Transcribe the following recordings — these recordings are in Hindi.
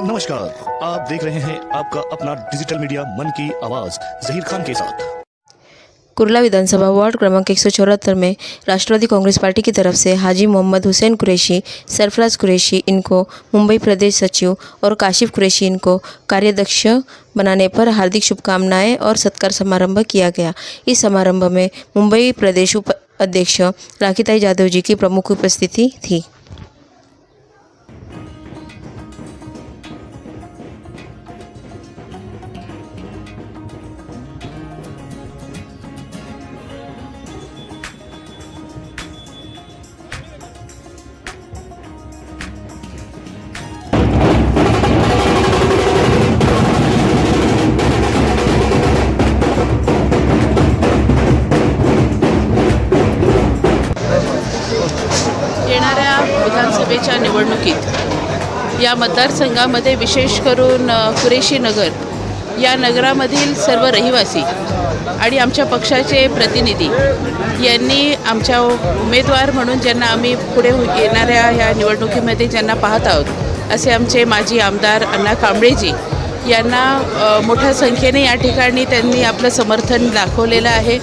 नमस्कार, आप देख रहे हैं आपका अपना डिजिटल मीडिया मन की आवाज़ जहीर खान के साथ। कुर्ला विधानसभा वार्ड क्रमांक 174 में राष्ट्रवादी कांग्रेस पार्टी की तरफ से हाजी मोहम्मद हुसैन कुरैशी, सरफराज कुरैशी इनको मुंबई प्रदेश सचिव और काशिफ कुरैशी इनको कार्याध्यक्ष बनाने पर हार्दिक शुभकामनाएं और सत्कार समारंभ किया गया। इस समारंभ में मुंबई प्रदेश उपाध्यक्ष राखीताई जाधव जी की प्रमुख उपस्थिति थी। येणाऱ्या विधानसभेच्या निवडणुकीत या मतदारसंघामध्ये विशेष करून कुरेशी नगर या नगरामधील सर्व रहिवासी आणि आमच्या पक्षाचे प्रतिनिधी यांनी आमच्या उमेदवार म्हणून ज्यांना आम्ही पुढे येणाऱ्या ह्या निवडणुकीमध्ये ज्यांना पाहत आहोत असे आमचे माजी आमदार अण्णा कांबळेजी यांना मोठ्या संख्येने या ठिकाणी त्यांनी आपलं समर्थन दाखवलेलं आहे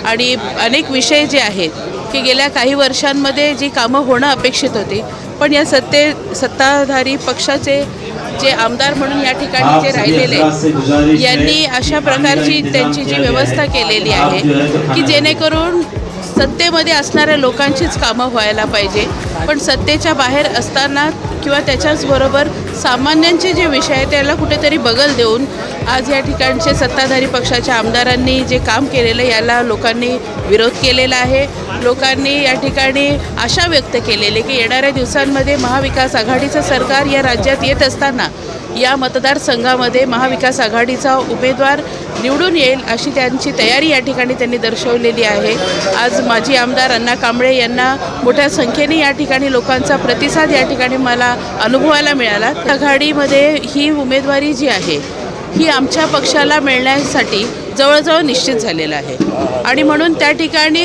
आणि अनेक विषय जे आहेत की गेल्या काही वर्षांमध्ये जी कामं होणं अपेक्षित होती पण या सत्ताधारी पक्षाचे जे आमदार म्हणून या ठिकाणी जे राहिलेले यांनी अशा प्रकारची त्यांची जी व्यवस्था केलेली आहे की जेणेकरून सत्तेमध्ये असणाऱ्या लोकांचीच कामं व्हायला पाहिजे, पण सत्तेच्या बाहेर असताना किंवा त्याच्याचबरोबर सामान्यांचे जे विषय आहेत त्याला कुठेतरी बगल देऊन आज या ठिकाणचे सत्ताधारी पक्षाच्या आमदारांनी जे काम केलेलं याला लोकांनी विरोध केलेला आहे। लोकांनी या ठिकाणी आशा व्यक्त केलेली की येणाऱ्या दिवसांमध्ये महाविकास आघाडीचं सरकार या राज्यात येत असताना या मतदारसंघामध्ये महाविकास आघाडीचा उमेदवार निवडून येईल अशी त्यांची तयारी या ठिकाणी त्यांनी दर्शवलेली आहे। आज माजी आमदार अण्णा कांबळे यांना मोठ्या संख्येने या ठिकाणी लोकांचा प्रतिसाद या ठिकाणी मला अनुभवायला मिळाला। आघाडीमध्ये ही उमेदवारी जी आहे ही आमच्या पक्षाला मिळण्यासाठी जवळजवळ निश्चित झालेलं आहे आणि म्हणून त्या ठिकाणी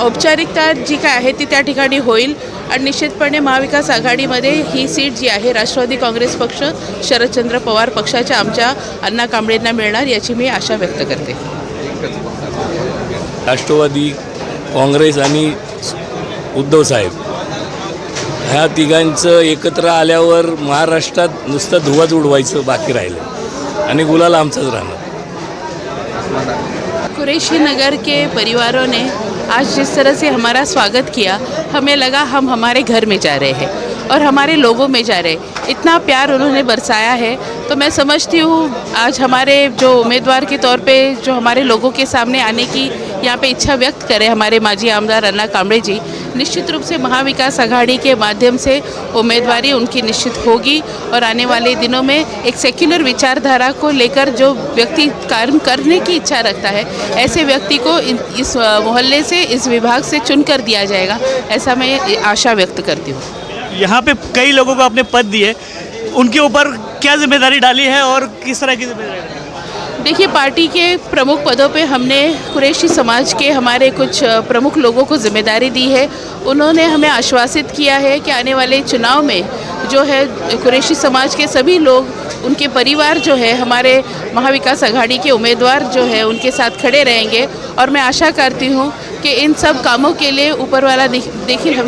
औपचारिकता जी काय आहे ती त्या ठिकाणी होईल आणि निश्चितपणे महाविकास आघाडीमध्ये ही सीट जी आहे राष्ट्रवादी काँग्रेस पक्ष शरदचंद्र पवार पक्षाच्या आमच्या अण्णा कांबळेंना मिळणार याची मी आशा व्यक्त करते। राष्ट्रवादी काँग्रेस आणि उद्धव साहेब ह्या तिघांचं एकत्र आल्यावर महाराष्ट्रात नुसतं धुवाच उडवायचं बाकी राहिलं आणि गुलाल आमचाच राहणार। कुरैशी नगर के परिवारों ने आज जिस तरह से हमारा स्वागत किया हमें लगा हम हमारे घर में जा रहे हैं और हमारे लोगों में जा रहे हैं। इतना प्यार उन्होंने बरसाया है तो मैं समझती हूँ आज हमारे जो उम्मीदवार के तौर पे जो हमारे लोगों के सामने आने की यहाँ पे इच्छा व्यक्त करें हमारे माजी आमदार अण्णा कांबळे जी, निश्चित रूप से महाविकास आघाड़ी के माध्यम से उम्मीदवारी उनकी निश्चित होगी और आने वाले दिनों में एक सेक्युलर विचारधारा को लेकर जो व्यक्ति कार्य करने की इच्छा रखता है ऐसे व्यक्ति को इस मोहल्ले से इस विभाग से चुनकर दिया जाएगा, ऐसा मैं आशा व्यक्त करती हूँ। यहाँ पे कई लोगों को आपने पद दिए, उनके ऊपर क्या जिम्मेदारी डाली है और किस तरह की जिम्मेदारी? देखिए, पार्टी के प्रमुख पदों पे हमने कुरैशी समाज के हमारे कुछ प्रमुख लोगों को जिम्मेदारी दी है। उन्होंने हमें आश्वासित किया है कि आने वाले चुनाव में जो है कुरैशी समाज के सभी लोग उनके परिवार जो है हमारे महाविकास आघाड़ी के उम्मीदवार जो है उनके साथ खड़े रहेंगे और मैं आशा करती हूँ कि इन सब कामों के लिए ऊपर वाला देखिए हम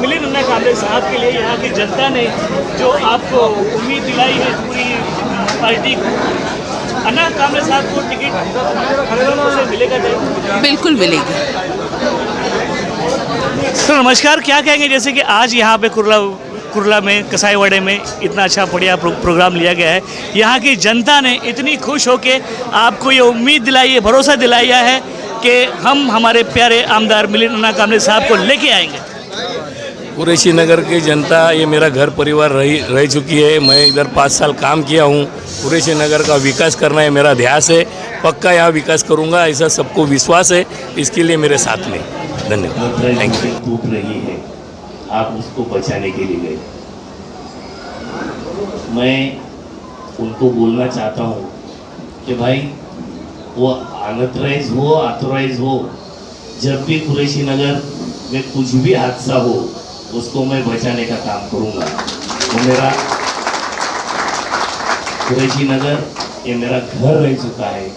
मिलिंद अण्णा कांबळे साहब के लिए यहाँ की जनता ने जो आपको उम्मीद दिलाई है पूरी पार्टी को, अण्णा कांबळे साहब को टिकट से मिलेगा? बिल्कुल मिलेगी। सर नमस्कार, क्या कहेंगे जैसे कि आज यहाँ पे कुर्ला में कसाईवाड़े में इतना अच्छा बढ़िया प्रोग्राम लिया गया है, यहाँ की जनता ने इतनी खुश होकर आपको ये उम्मीद दिलाई है, भरोसा दिलाया है कि हम हमारे प्यारे आमदार मिलिंद अण्णा कांबळे साहब को लेके आएंगे? कुरैशी नगर की जनता ये मेरा घर परिवार रह चुकी है। मैं इधर 5 साल काम किया हूँ। कुरैशी नगर का विकास करना है मेरा ध्यास है, पक्का यहाँ विकास करूँगा ऐसा सबको विश्वास है, इसके लिए मेरे साथ में। धन्यवाद, थैंक यू। टूट रही है, आप उसको बचाने के लिए गए। मैं उनको बोलना चाहता हूँ कि भाई वो अनऑथराइज हो ऑथराइज हो, जब भी कुरैशी नगर में कुछ भी हादसा हो उसको मैं बचाने का काम करूँगा। वो मेरा कुरैशी नगर ये मेरा घर रह चुका है,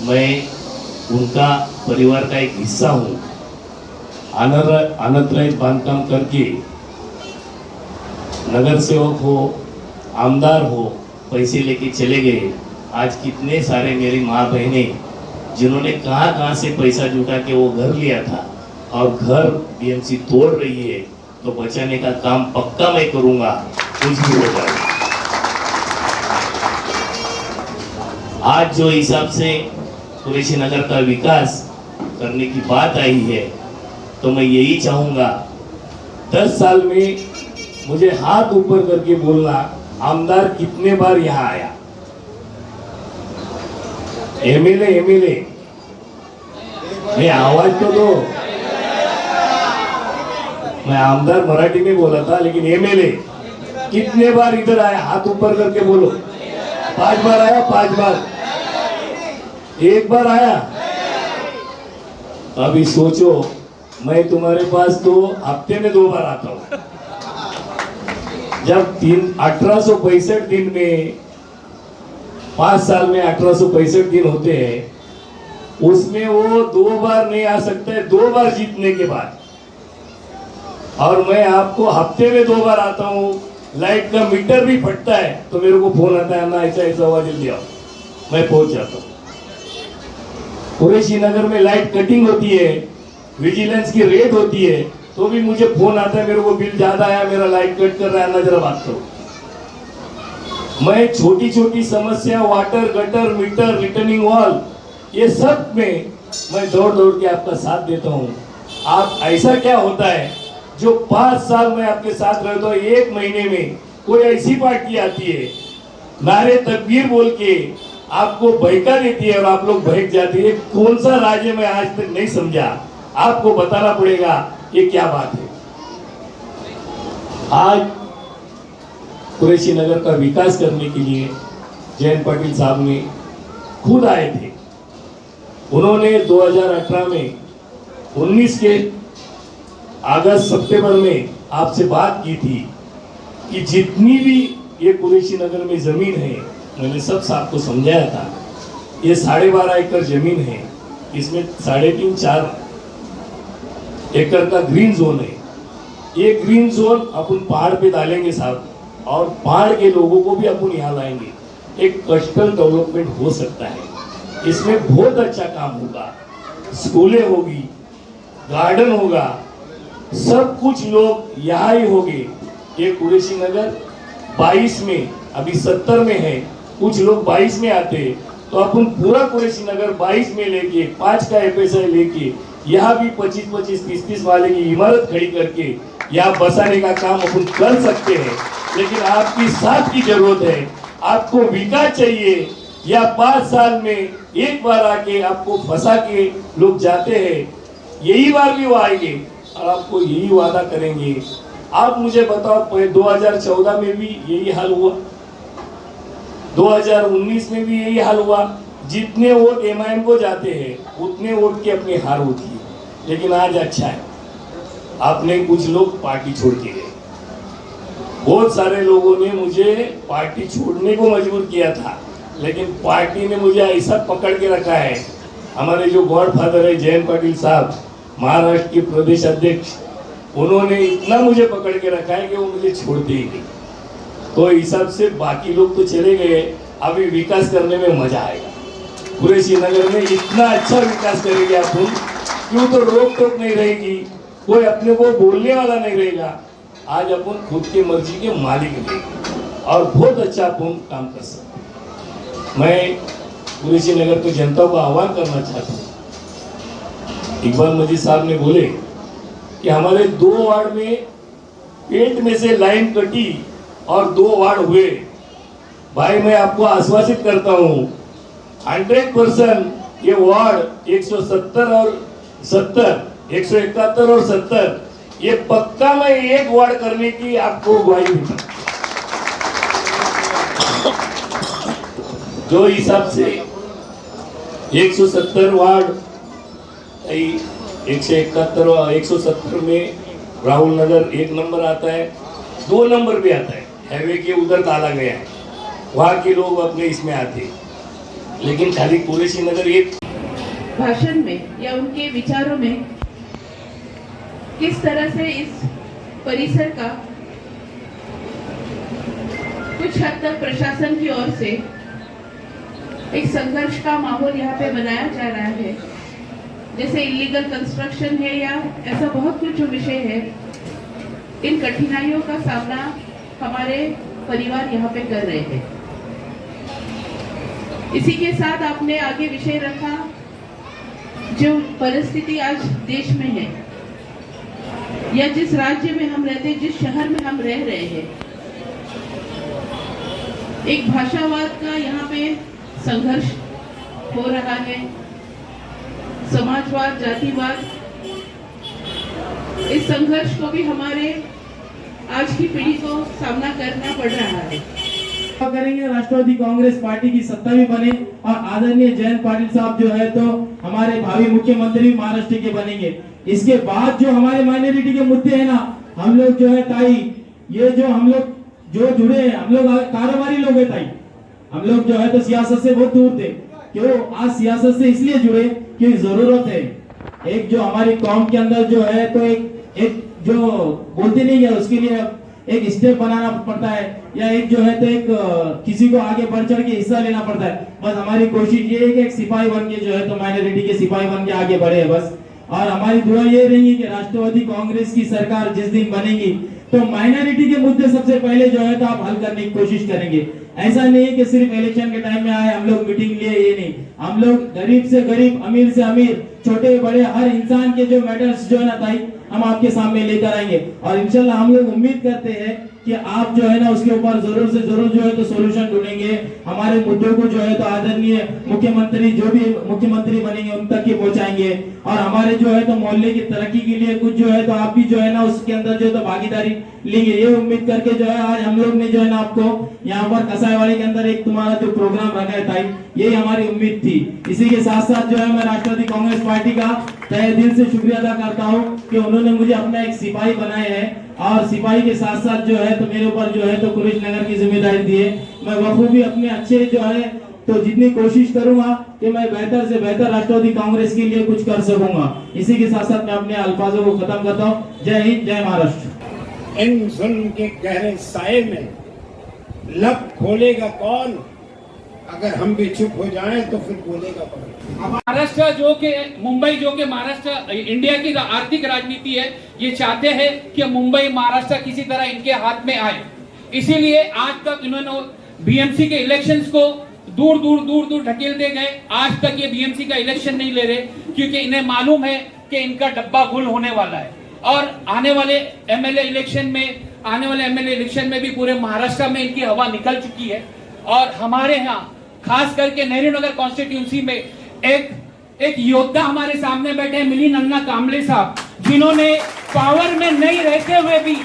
मैं उनका परिवार का एक हिस्सा हूँ। अनधिकृत बांधकाम करके नगर सेवक हो, आमदार हो, पैसे लेके चले गए। आज कितने सारे मेरी माँ बहनें जिन्होंने कहाँ से पैसा जुटा के वो घर लिया था और घर बीएमसी तोड़ रही है, तो बचाने का काम पक्का मैं करूँगा, कुछ भी हो जाए। आज जो हिसाब से कुरैशी नगर का विकास करने की बात आई है, तो मैं यही चाहूँगा 10 साल में मुझे हाथ ऊपर करके बोलना, आमदार कितने बार यहाँ आया, एमएलए नहीं, आवाज तो दो। मैं आमदार मराठी में बोला था, लेकिन एमएलए कितने बार इधर आया, हाथ ऊपर करके बोलो। 5 बार आया, 5 बार, 1 बार आया। अभी सोचो, मैं तुम्हारे पास तो हफ्ते में 2 बार आता हूं। जब 1865 दिन में 5 साल में 1865 दिन होते हैं, उसमें वो 2 बार नहीं आ सकता है, 2 बार जीतने के बाद। और मैं आपको हफ्ते में 2 बार आता हूँ। लाइट का मीटर भी फटता है तो मेरे को फोन आता है, ना ऐसा ऐसा हुआ, जल्दी आओ, मैं पहुंच जाता हूँ। कुरैशी नगर में लाइट कटिंग होती है, विजिलेंस की रेड होती है, तो भी मुझे फोन आता है, मेरे को बिल ज्यादा आया, मेरा लाइट कट कर रहा है, ना जरा बात करो। मैं छोटी छोटी समस्या, water, gutter, meter, returning wall, ये सब में मैं दौड़ दौड़ के आपका साथ देता हूँ। आप ऐसा क्या होता है जो 5 साल में आपके साथ रहता हूँ, 1 महीने में कोई ऐसी पार्टी आती है, नारे तकबीर बोल के आपको बहका देती है और आप लोग बहक जाते हैं। कौन सा राज्य में आज तक नहीं समझा, आपको बताना पड़ेगा ये क्या बात है। आज कुरैशी नगर का विकास करने के लिए जयंत पाटिल साहब ने खुद आए थे। उन्होंने 2018 में 19 के अगस्त सितंबर में आपसे बात की थी कि जितनी भी ये कुरैशी नगर में जमीन है, मैंने सब साहब को समझाया था, ये 12.5 एकड़ जमीन है, इसमें 3.5-4 एकड़ का ग्रीन जोन है। ये ग्रीन जोन अपन पहाड़ पे डालेंगे साहब, और पहाड़ के लोगों को भी अपन यहाँ लाएंगे, एक कस्टल डेवलपमेंट हो सकता है। इसमें बहुत अच्छा काम होगा, स्कूलें होगी, गार्डन होगा, सब कुछ लोग यहाँ ही होंगे। ये कुरैशी नगर 22 में, अभी 70 में है, कुछ लोग 22 में आते हैं, तो अपन पूरा कुरैशी नगर 22 में लेके 5 का FSI लेके यहाँ भी 25-25, 30-30 वाले की इमारत खड़ी करके यहाँ बसाने का काम अपन कर सकते हैं। लेकिन आपकी साथ की जरूरत है, आपको विकास चाहिए। या 5 साल में 1 बार आके आपको फंसा के लोग जाते हैं, यही बार भी वो आएंगे और आपको यही वादा करेंगे। आप मुझे बताओ, 2014 में भी यही हाल हुआ, 2019 में भी यही हाल हुआ। जितने वोट MIM को जाते हैं उतने वोट की अपनी हार होती है। लेकिन आज अच्छा है, आपने कुछ लोग पार्टी छोड़ के गए। बहुत सारे लोगों ने मुझे पार्टी छोड़ने को मजबूर किया था, लेकिन पार्टी ने मुझे ऐसा पकड़ के रखा है। हमारे जो गॉडफादर है जयंत पाटिल साहब, महाराष्ट्र के प्रदेश अध्यक्ष, उन्होंने इतना मुझे पकड़ के रखा है कि वो मुझे छोड़ते ही नहीं। तो हिसाब से बाकी लोग तो चले गए, अभी विकास करने में मजा आएगा। कुरैशी नगर में इतना अच्छा विकास करेंगे अपन, क्यों तो रोक टोक नहीं रहेगी, कोई अपने को बोलने वाला नहीं रहेगा। आज अपन खुद की मर्जी के मालिक रहेंगे और बहुत अच्छा अपन काम कर सकते। मैं कुरैशी नगर की जनता को आह्वान करना चाहता हूँ। इकबाल मजीद साहब ने बोले कि हमारे 2 वार्ड में पेट में से लाइन कटी और 2 वार्ड हुए। भाई मैं आपको आश्वासित करता हूँ 100% ये वार्ड 170 और 70, 171 और 70, ये पक्का मैं 1 वार्ड करने की आपको ग्वाही दूंगा। जो हिसाब से 170 वार्ड, 171 और 170 में राहुल नगर 1 नंबर आता है, 2 नंबर भी आता है, हाईवे के उधर डाला गया है, वहाँ के लोग अपने इसमें आते, लेकिन खाली कुरैशी नगर एक भाषण में या उनके विचारों में किस तरह से इस परिसर का कुछ हद तक प्रशासन की ओर से एक संघर्ष का माहौल यहाँ पे बनाया जा रहा है, जैसे इलीगल कंस्ट्रक्शन है या ऐसा बहुत कुछ जो विषय है, इन कठिनाइयों का सामना हमारे परिवार यहाँ पे कर रहे हैं। इसी के साथ आपने आगे विषय रखा जो परिस्थिति आज देश में है या जिस राज्य में हम रहते हैं, जिस शहर में हम रह रहे हैं, एक भाषावाद का यहाँ पे संघर्ष हो रहा है, समाजवाद, जातिवाद, इस संघर्ष को भी हमारे आज की पीढ़ी को सामना करना पड़ रहा है। करेंगे राष्ट्रवादी कांग्रेस पार्टी की सत्ता भी बने और आदरणीय जयंत पाटिल साहब जो है तो हमारे भावी मुख्यमंत्री महाराष्ट्र के बनेंगे। इसके बाद जो हमारे माइनॉरिटी के मुद्दे हैं ना, हम लोग जो है ताई, ये जो हम लोग जो जुड़े हैं, हम लोग कारोबारी लोग हैं ताई, हम लोग जो है तो सियासत से बहुत दूर थे। क्यों आज सियासत से इसलिए जुड़े कि जरूरत है, एक जो हमारी कौम के अंदर जो है तो एक जो बोलते नहीं है उसके लिए एक स्टेप बनाना पड़ता है, या एक जो है तो एक किसी को आगे बढ़ चढ़ के हिस्सा लेना पड़ता है। बस हमारी कोशिश ये है कि एक सिपाही बन के जो है तो माइनॉरिटी के सिपाही बन के आगे बढ़े बस। और हमारी दुआ ये रहेगी कि राष्ट्रवादी कांग्रेस की सरकार जिस दिन बनेगी तो माइनॉरिटी के मुद्दे सबसे पहले जो है तो आप हल करने की कोशिश करेंगे। ऐसा नहीं है कि सिर्फ इलेक्शन के टाइम में आए हम लोग मीटिंग लिए, ये नहीं, हम लोग गरीब से गरीब, अमीर से अमीर, छोटे बड़े हर इंसान के जो मैटर्स जो है ना ताई हम आपके सामने लेकर आएंगे। और इंशाल्लाह हम लोग उम्मीद करते हैं कि आप जो है ना उसके ऊपर जरूर से जरूर जो है तो सोल्यूशन ढूंढेंगे, हमारे मुद्दों को जो है तो आदरणीय मुख्यमंत्री जो भी मुख्यमंत्री बनेंगे उन तक के पहुंचाएंगे। और हमारे जो है तो मोहल्ले की तरक्की के लिए कुछ जो है तो आप भी जो है ना उसके अंदर जो है तो भागीदारी लेंगे, ये उम्मीद करके जो है आज हम लोग ने जो है ना आपको यहाँ पर कसाईवाड़ी के अंदर एक तुम्हारा जो प्रोग्राम रखा है ताई, यही हमारी उम्मीद थी। इसी के साथ साथ जो है मैं राष्ट्रवादी कांग्रेस पार्टी का तहे दिल से शुक्रिया अदा करता हूँ कि उन्होंने मुझे अपना एक सिपाही बनाए हैं और सिपाही के साथ साथ जो है तो मेरे ऊपर जो है तो कुरैशी नगर की जिम्मेदारी दी है। मैं बखूबी अपने अच्छे जो है तो जितनी कोशिश करूंगा कि मैं बेहतर से बेहतर राष्ट्रवादी कांग्रेस के लिए कुछ कर सकूंगा। इसी के साथ साथ मैं अपने अल्फाजों को खत्म करता हूँ। जय हिंद, जय महाराष्ट्र। इन जुल्म के गहरे साए में लब खोलेगा कौन, अगर हम भी चुप हो जाएं तो फिर बोलेगा कौन। महाराष्ट्र जो के मुंबई जो के महाराष्ट्र इंडिया की आर्थिक राजनीति है, ये चाहते हैं कि मुंबई महाराष्ट्र किसी तरह इनके हाथ में आए। इसीलिए आज तक इन्होंने बीएमसी के इलेक्शंस को दूर दूर ढकेलते गए। आज तक ये बीएमसी का इलेक्शन नहीं ले रहे क्योंकि इन्हें मालूम है कि इनका डब्बा गुल होने वाला है। और आने वाले एमएलए इलेक्शन में भी पूरे महाराष्ट्र में इनकी हवा निकल चुकी है। और हमारे यहाँ खास करके नेहरू नगर कॉन्स्टिट्यूंसी में एक योद्धा हमारे सामने बैठे हैं, मिलिंद अन्ना कांबले साहब, जिन्होंने पावर में नहीं रहते हुए भी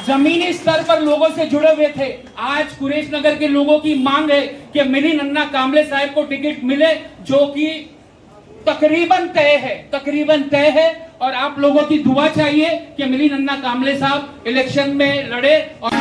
जमीनी स्तर पर लोगों से जुड़े हुए थे। आज कुरैशी नगर के लोगों की मांग है कि मिलिंद अन्ना कांबले साहब को टिकट मिले, जो कि तकरीबन तय है। और आप लोगों की दुआ चाहिए कि मिलिंद अन्ना कांबले साहब इलेक्शन में लड़े और